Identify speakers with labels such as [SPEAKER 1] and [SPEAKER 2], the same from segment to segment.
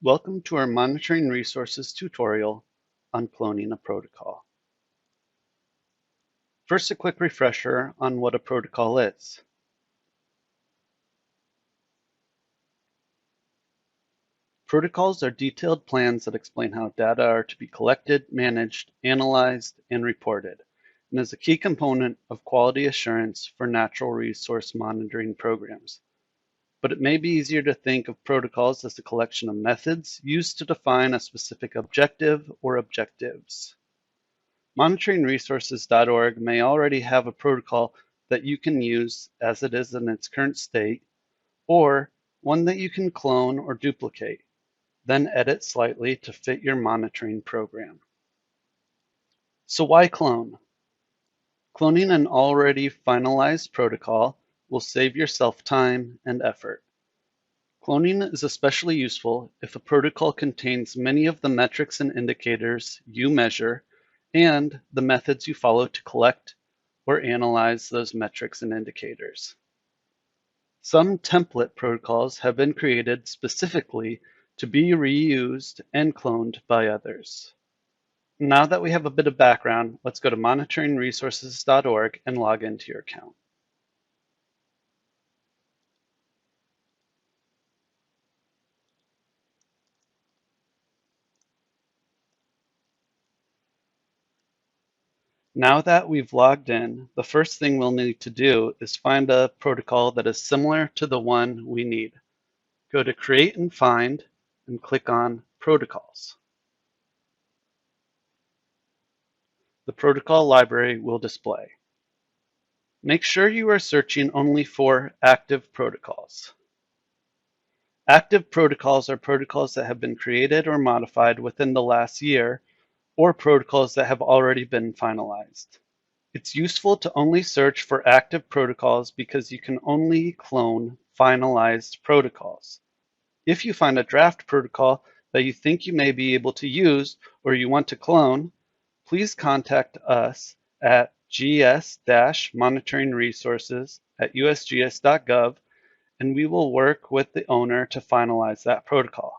[SPEAKER 1] Welcome to our Monitoring Resources tutorial on cloning a protocol. First, a quick refresher on what a protocol is. Protocols are detailed plans that explain how data are to be collected, managed, analyzed, and reported, and is a key component of quality assurance for natural resource monitoring programs. But it may be easier to think of protocols as a collection of methods used to define a specific objective or objectives. MonitoringResources.org may already have a protocol that you can use as it is in its current state, or one that you can clone or duplicate, then edit slightly to fit your monitoring program. So why clone? Cloning an already finalized protocol will save yourself time and effort. Cloning is especially useful if a protocol contains many of the metrics and indicators you measure and the methods you follow to collect or analyze those metrics and indicators. Some template protocols have been created specifically to be reused and cloned by others. Now that we have a bit of background, let's go to monitoringresources.org and log into your account. Now that we've logged in, the first thing we'll need to do is find a protocol that is similar to the one we need. Go to Create and Find and click on Protocols. The protocol library will display. Make sure you are searching only for active protocols. Active protocols are protocols that have been created or modified within the last year, or protocols that have already been finalized. It's useful to only search for active protocols because you can only clone finalized protocols. If you find a draft protocol that you think you may be able to use or you want to clone, please contact us at gs-monitoringresources@usgs.gov and we will work with the owner to finalize that protocol.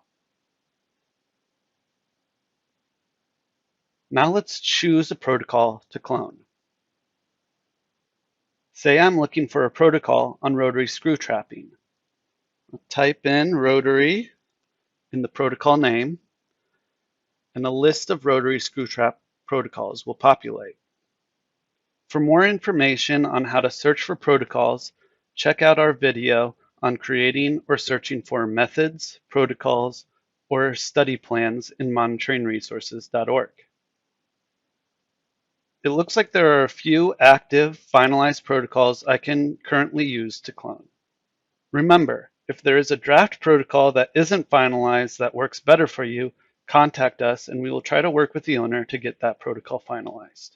[SPEAKER 1] Now let's choose a protocol to clone. Say I'm looking for a protocol on rotary screw trapping. I'll type in rotary in the protocol name, and a list of rotary screw trap protocols will populate. For more information on how to search for protocols, check out our video on creating or searching for methods, protocols, or study plans in monitoringresources.org. It looks like there are a few active finalized protocols I can currently use to clone. Remember, if there is a draft protocol that isn't finalized that works better for you, contact us and we will try to work with the owner to get that protocol finalized.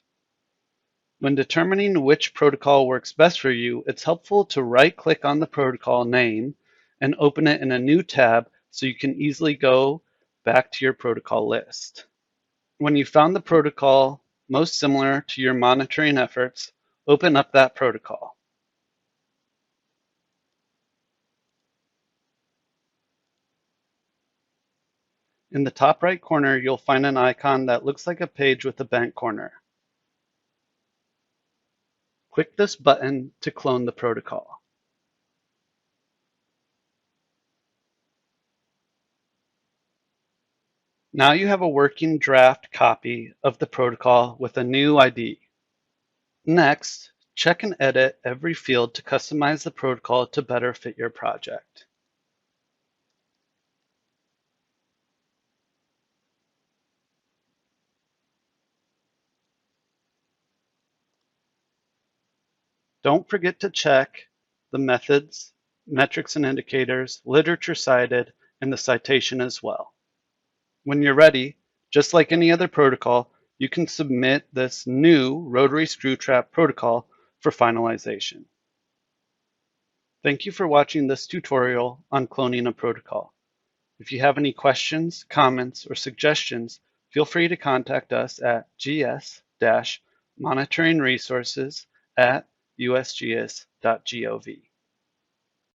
[SPEAKER 1] When determining which protocol works best for you, it's helpful to right-click on the protocol name and open it in a new tab so you can easily go back to your protocol list. When you found the protocol most similar to your monitoring efforts, open up that protocol. In the top right corner, you'll find an icon that looks like a page with a bent corner. Click this button to clone the protocol. Now you have a working draft copy of the protocol with a new ID. Next, check and edit every field to customize the protocol to better fit your project. Don't forget to check the methods, metrics and indicators, literature cited, and the citation as well. When you're ready, just like any other protocol, you can submit this new rotary screw trap protocol for finalization. Thank you for watching this tutorial on cloning a protocol. If you have any questions, comments, or suggestions, feel free to contact us at gs-monitoringresources@usgs.gov.